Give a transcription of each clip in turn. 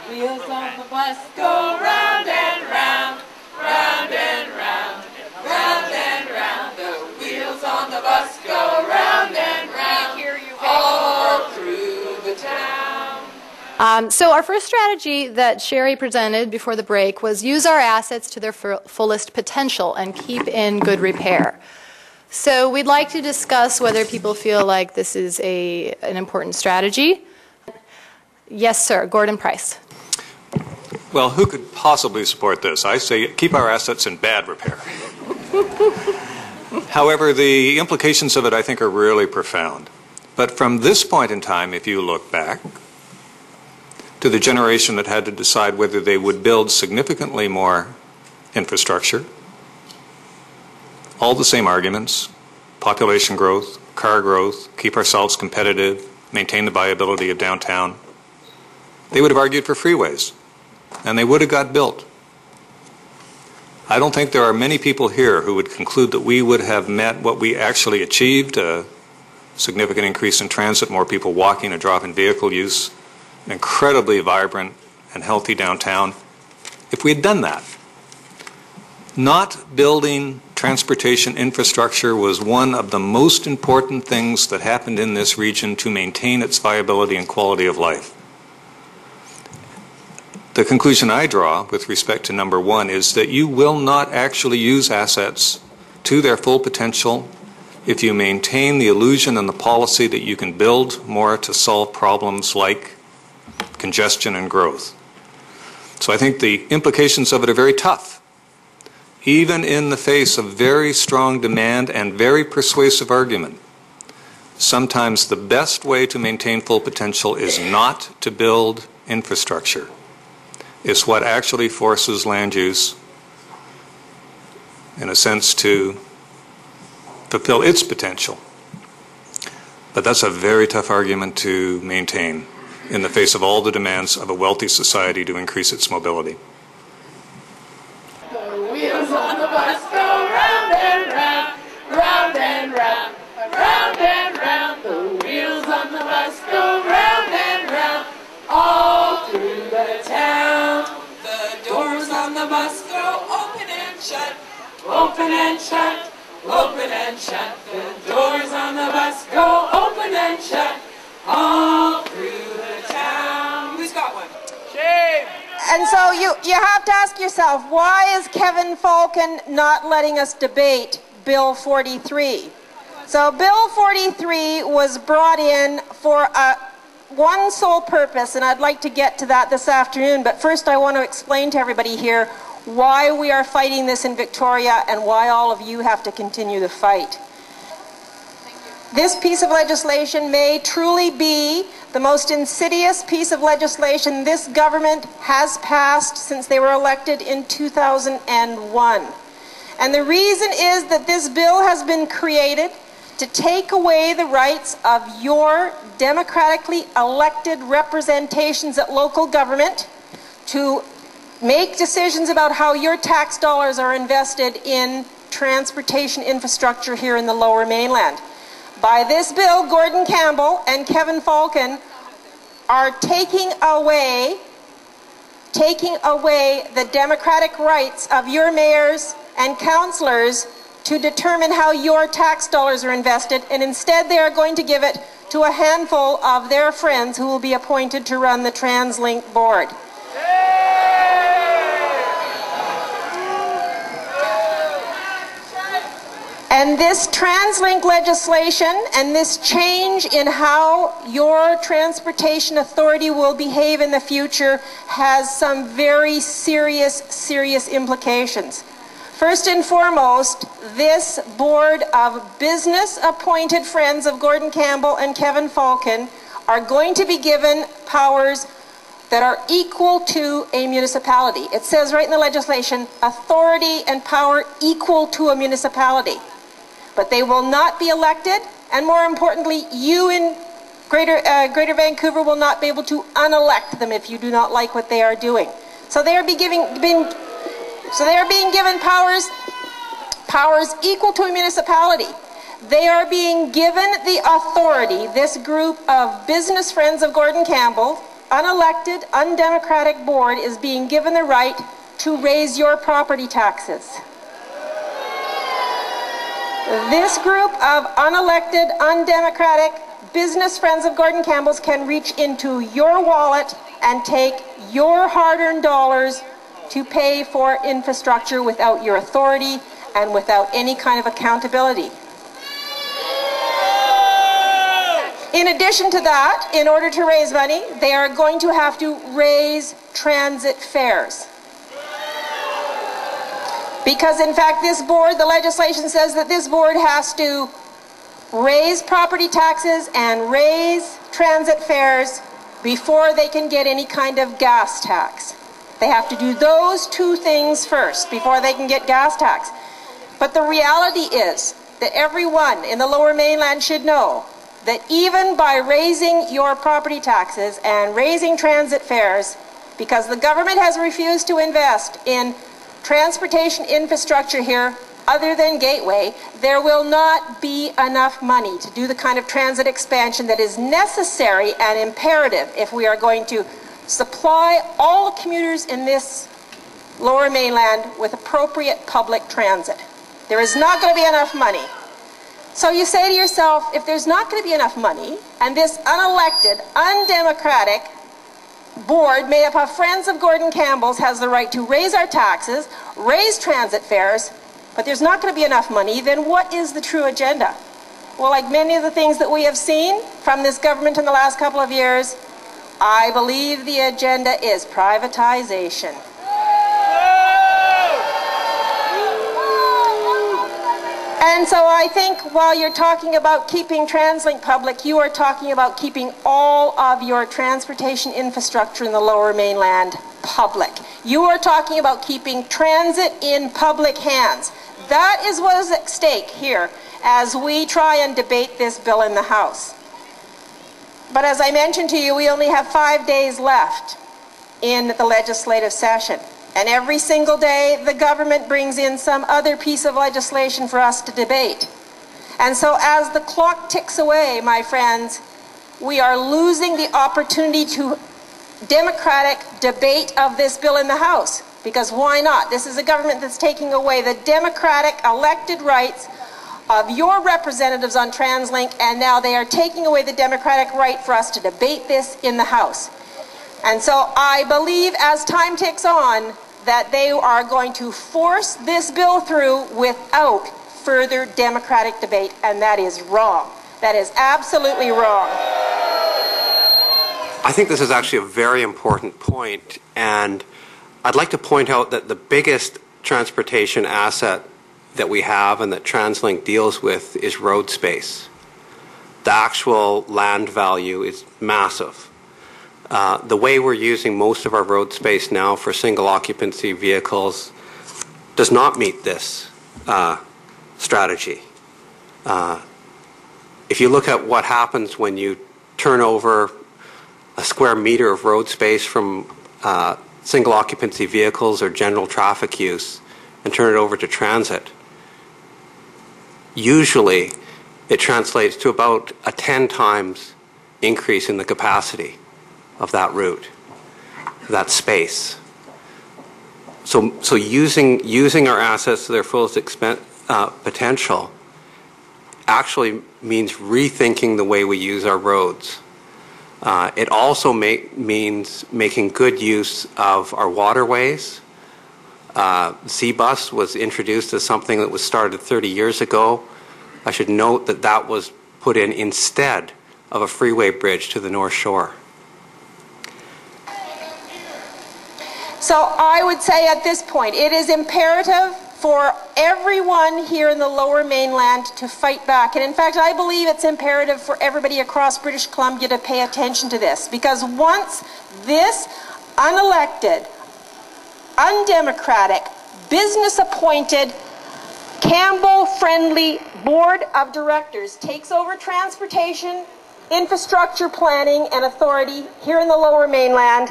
Wheels on the bus go round and round, round and round, round and round. The wheels on the bus go round and round, all through the town. So our first strategy that Sherry presented before the break was use our assets to their fullest potential and keep in good repair. So we'd like to discuss whether people feel like this is an important strategy. Yes, sir. Gordon Price. Well, who could possibly support this? I say keep our assets in bad repair. However, the implications of it, I think, are really profound. But from this point in time, if you look back to the generation that had to decide whether they would build significantly more infrastructure, all the same arguments: population growth, car growth, keep ourselves competitive, maintain the viability of downtown. They would have argued for freeways, and they would have got built. I don't think there are many people here who would conclude that we would have met what we actually achieved, a significant increase in transit, more people walking, a drop in vehicle use, an incredibly vibrant and healthy downtown, if we had done that. Not building transportation infrastructure was one of the most important things that happened in this region to maintain its viability and quality of life. The conclusion I draw with respect to number one is that you will not actually use assets to their full potential if you maintain the illusion and the policy that you can build more to solve problems like congestion and growth. So I think the implications of it are very tough. Even in the face of very strong demand and very persuasive argument, sometimes the best way to maintain full potential is not to build infrastructure. It's what actually forces land use, in a sense, to fulfill its potential. But that's a very tough argument to maintain in the face of all the demands of a wealthy society to increase its mobility. The wheels on the bus go round and round, round and round, round and round. The wheels on the bus go round and round, all through the town. The doors on the bus go open and shut, open and shut, open and shut. The doors on the bus go open and shut, all through the town. Who's got one? Shame! And so you have to ask yourself, why is Kevin Falcon not letting us debate Bill 43? So Bill 43 was brought in for one sole purpose, and I'd like to get to that this afternoon, but first I want to explain to everybody here why we are fighting this in Victoria and why all of you have to continue the fight. This piece of legislation may truly be the most insidious piece of legislation this government has passed since they were elected in 2001. And the reason is that this bill has been created to take away the rights of your democratically elected representations at local government to make decisions about how your tax dollars are invested in transportation infrastructure here in the Lower Mainland. By this bill, Gordon Campbell and Kevin Falcon are taking away the democratic rights of your mayors and councillors to determine how your tax dollars are invested, and instead they are going to give it to a handful of their friends who will be appointed to run the Translink board. And this Translink legislation and this change in how your transportation authority will behave in the future has some very serious implications. First and foremost, this board of business-appointed friends of Gordon Campbell and Kevin Falcon are going to be given powers that are equal to a municipality. It says right in the legislation, authority and power equal to a municipality. But they will not be elected, and more importantly, you in Greater Vancouver will not be able to unelect them if you do not like what they are doing. So they are being given powers equal to a municipality. They are being given the authority, this group of business friends of Gordon Campbell, unelected, undemocratic board is being given the right to raise your property taxes. This group of unelected, undemocratic business friends of Gordon Campbell's can reach into your wallet and take your hard-earned dollars to pay for infrastructure without your authority and without any kind of accountability. In addition to that, in order to raise money, they are going to have to raise transit fares. Because in fact this board, the legislation says that this board has to raise property taxes and raise transit fares before they can get any kind of gas tax. They have to do those two things first before they can get gas tax. But the reality is that everyone in the Lower Mainland should know that even by raising your property taxes and raising transit fares, because the government has refused to invest in transportation infrastructure here other than Gateway, there will not be enough money to do the kind of transit expansion that is necessary and imperative if we are going to supply all commuters in this Lower Mainland with appropriate public transit. There is not going to be enough money. So you say to yourself, if there's not going to be enough money, and this unelected, undemocratic board made up of friends of Gordon Campbell's has the right to raise our taxes, raise transit fares, but there's not going to be enough money, then what is the true agenda? Well, like many of the things that we have seen from this government in the last couple of years, I believe the agenda is privatization. And so I think while you're talking about keeping Translink public, you are talking about keeping all of your transportation infrastructure in the Lower Mainland public. You are talking about keeping transit in public hands. That is what is at stake here as we try and debate this bill in the House. But as I mentioned to you, we only have 5 days left in the legislative session. And every single day, the government brings in some other piece of legislation for us to debate. And so as the clock ticks away, my friends, we are losing the opportunity to democratic debate of this bill in the House. Because why not? This is a government that's taking away the democratic elected rights of your representatives on Translink, and now they are taking away the democratic right for us to debate this in the House. And so I believe as time ticks on that they are going to force this bill through without further democratic debate, and that is wrong. That is absolutely wrong. I think this is actually a very important point, and I'd like to point out that the biggest transportation asset that we have and that Translink deals with is road space. The actual land value is massive. The way we're using most of our road space now for single occupancy vehicles does not meet this strategy. If you look at what happens when you turn over a square meter of road space from single occupancy vehicles or general traffic use and turn it over to transit, usually it translates to about a 10 times increase in the capacity of that route, that space. So using our assets to their fullest potential actually means rethinking the way we use our roads. It also means making good use of our waterways. Z-Bus was introduced as something that was started 30 years ago. I should note that that was put in instead of a freeway bridge to the North Shore. So I would say at this point, it is imperative for everyone here in the Lower Mainland to fight back. And in fact, I believe it's imperative for everybody across British Columbia to pay attention to this. Because once this unelected, undemocratic, business-appointed, Campbell-friendly board of directors takes over transportation, infrastructure planning, and authority here in the Lower Mainland,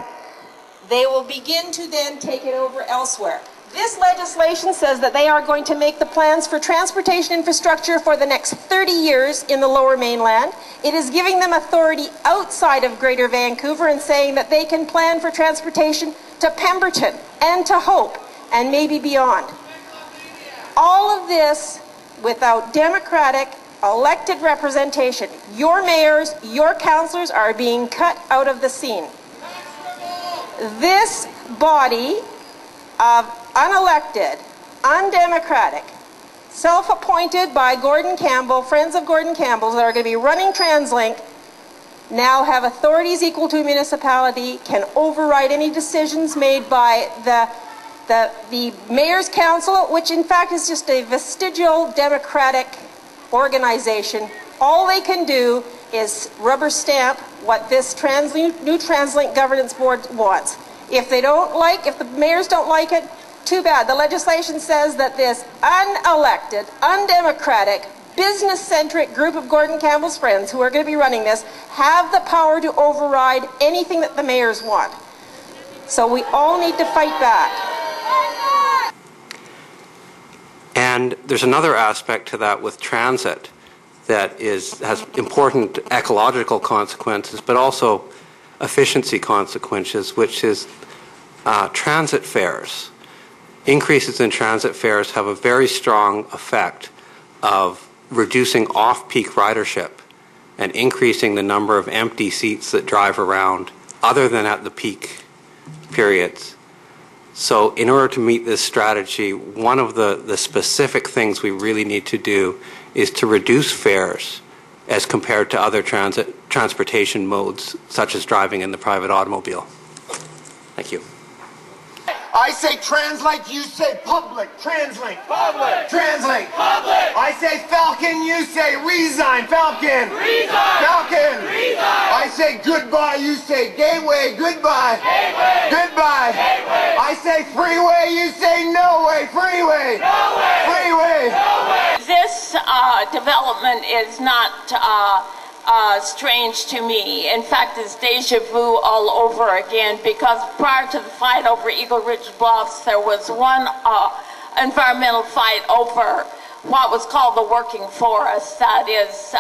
they will begin to then take it over elsewhere. This legislation says that they are going to make the plans for transportation infrastructure for the next 30 years in the Lower Mainland. It is giving them authority outside of Greater Vancouver and saying that they can plan for transportation to Pemberton and to Hope and maybe beyond. All of this without democratic elected representation. Your mayors, your councillors are being cut out of the scene. This body of unelected, undemocratic, self-appointed by Gordon Campbell, friends of Gordon Campbell's that are going to be running Translink, now have authorities equal to a municipality, can override any decisions made by the Mayor's Council, which in fact is just a vestigial democratic organization. All they can do is rubber stamp what this new Translink Governance Board wants. If they don't like, if the mayors don't like it, too bad. The legislation says that this unelected, undemocratic, business-centric group of Gordon Campbell's friends who are going to be running this have the power to override anything that the mayors want. So we all need to fight back. And there's another aspect to that with transit that has important ecological consequences, but also efficiency consequences, which is transit fares. Increases in transit fares have a very strong effect of reducing off-peak ridership and increasing the number of empty seats that drive around other than at the peak periods. So in order to meet this strategy, one of the specific things we really need to do is to reduce fares as compared to other transportation modes, such as driving in the private automobile. Thank you. I say Translink, you say public. Translink. Public. Translink. Public. I say Falcon, you say resign. Falcon. Resign. Falcon. Resign. I say goodbye, you say gateway. Goodbye. Gateway. Goodbye. Gateway. I say freeway, you say no way. Freeway. No way. Freeway. No way. This development is not strange to me. In fact, it's deja vu all over again, because prior to the fight over Eagle Ridge Bluffs, there was one environmental fight over what was called the working forest. That is,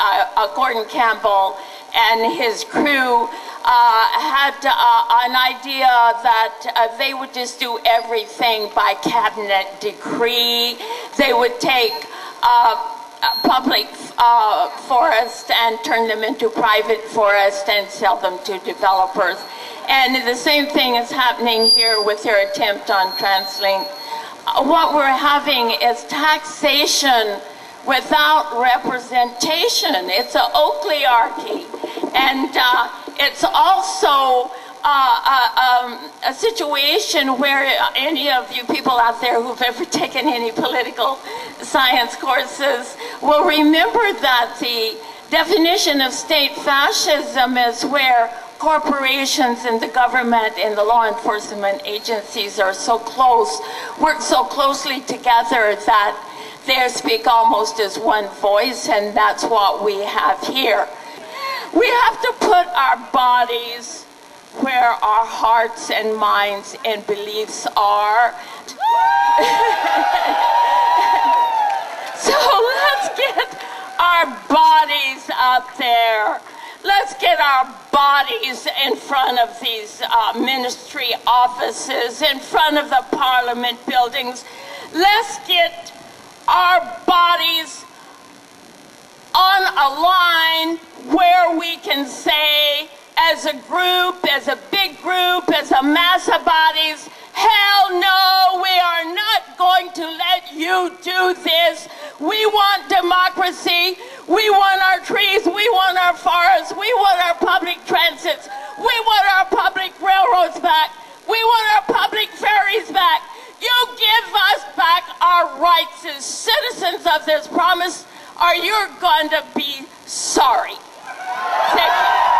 Gordon Campbell and his crew had an idea that they would just do everything by cabinet decree. They would take public forest and turn them into private forest and sell them to developers. And the same thing is happening here with their attempt on Translink. What we're having is taxation without representation. It's an oligarchy. And it's also a situation where any of you people out there who've ever taken any political science courses will remember that the definition of state fascism is where corporations and the government and the law enforcement agencies are so close, work so closely together that they speak almost as one voice, and that's what we have here. We have to put our bodies where our hearts and minds and beliefs are. So let's get our bodies up there. Let's get our bodies in front of these ministry offices, in front of the parliament buildings. Let's get our bodies on a line where we can say, as a group, as a big group, as a mass of bodies, hell no, we are not going to let you do this. We want democracy. We want our trees. We want our forests. We want our public transits. We want our public railroads back. We want our public ferries back. You give us back our rights as citizens of this promise, or you're going to be sorry. Thank you.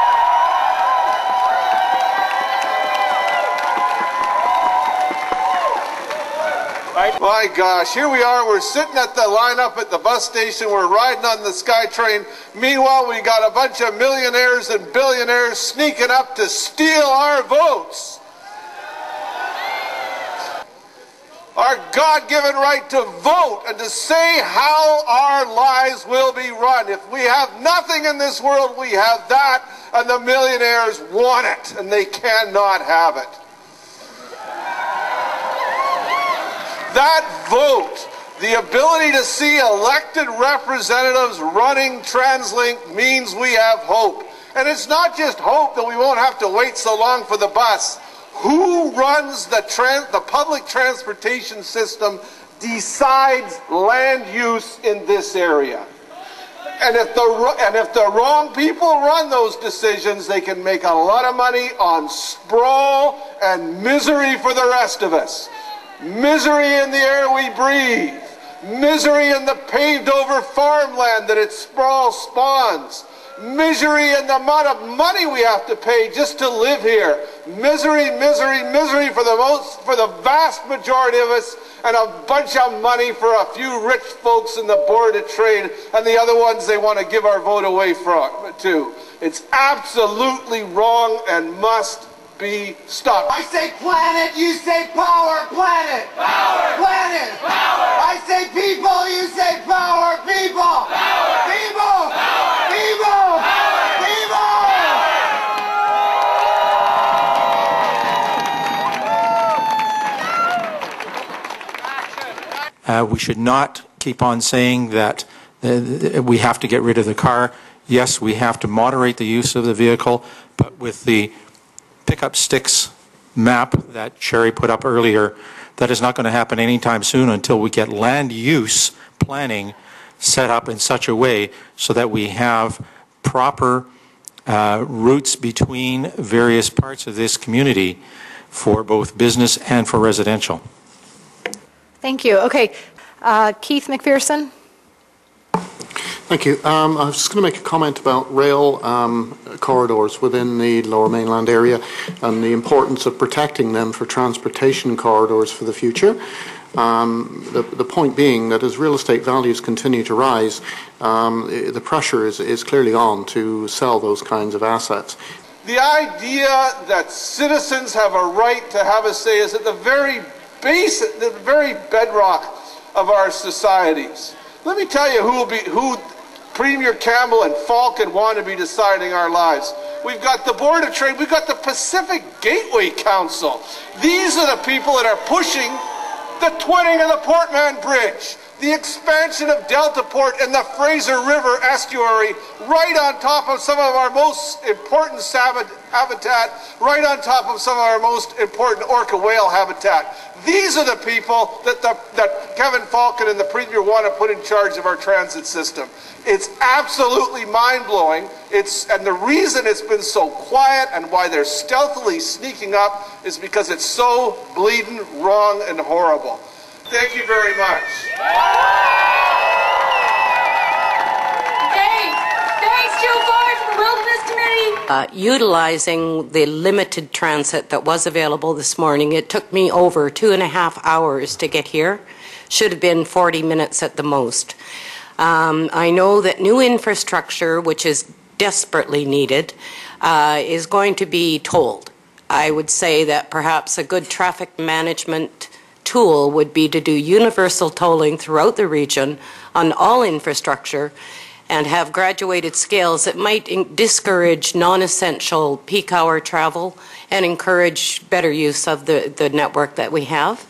My gosh, here we are, we're sitting at the lineup at the bus station, we're riding on the SkyTrain. Meanwhile, we got a bunch of millionaires and billionaires sneaking up to steal our votes. our God-given right to vote and to say how our lives will be run. If we have nothing in this world, we have that, and the millionaires want it, and they cannot have it. That vote, the ability to see elected representatives running Translink, means we have hope. And it's not just hope that we won't have to wait so long for the bus. Who runs the public transportation system decides land use in this area. And if the wrong people run those decisions, they can make a lot of money on sprawl and misery for the rest of us. Misery in the air we breathe. Misery in the paved over farmland that its sprawl spawns. Misery in the amount of money we have to pay just to live here. Misery, misery, misery for the vast majority of us, and a bunch of money for a few rich folks in the Board of Trade and the other ones they want to give our vote away to. It's absolutely wrong and must be stopped. I say planet, you say power. Planet. Power. Planet. Power. I say people, you say power. People. Power. People. Power. People. Power. We should not keep on saying that we have to get rid of the car. Yes, we have to moderate the use of the vehicle, but with the pickup sticks map that Sherry put up earlier, that is not going to happen anytime soon until we get land use planning set up in such a way so that we have proper routes between various parts of this community for both business and for residential. Thank you. Okay, Keith McPherson. Thank you. I was just going to make a comment about rail corridors within the Lower Mainland area and the importance of protecting them for transportation corridors for the future. The point being that as real estate values continue to rise, the pressure is clearly on to sell those kinds of assets. The idea that citizens have a right to have a say is at the very basic, the very bedrock of our societies. Let me tell you who Premier Campbell and Falcon want to be deciding our lives. We've got the Board of Trade, we've got the Pacific Gateway Council. These are the people that are pushing the twinning of the Portman Bridge, the expansion of Delta Port and the Fraser River estuary right on top of some of our most important habitat, right on top of some of our most important orca whale habitat. These are the people that Kevin Falcon and the Premier want to put in charge of our transit system. It's absolutely mind-blowing. And the reason it's been so quiet and why they're stealthily sneaking up is because it's so bleeding wrong and horrible. Thank you very much. Thanks, Joe Ford from the Wilderness Committee. Utilizing the limited transit that was available this morning, it took me over 2.5 hours to get here. Should have been 40 minutes at the most. I know that new infrastructure, which is desperately needed, is going to be tolled. I would say that perhaps a good traffic management tool would be to do universal tolling throughout the region on all infrastructure and have graduated scales that might discourage non-essential peak hour travel and encourage better use of the network that we have.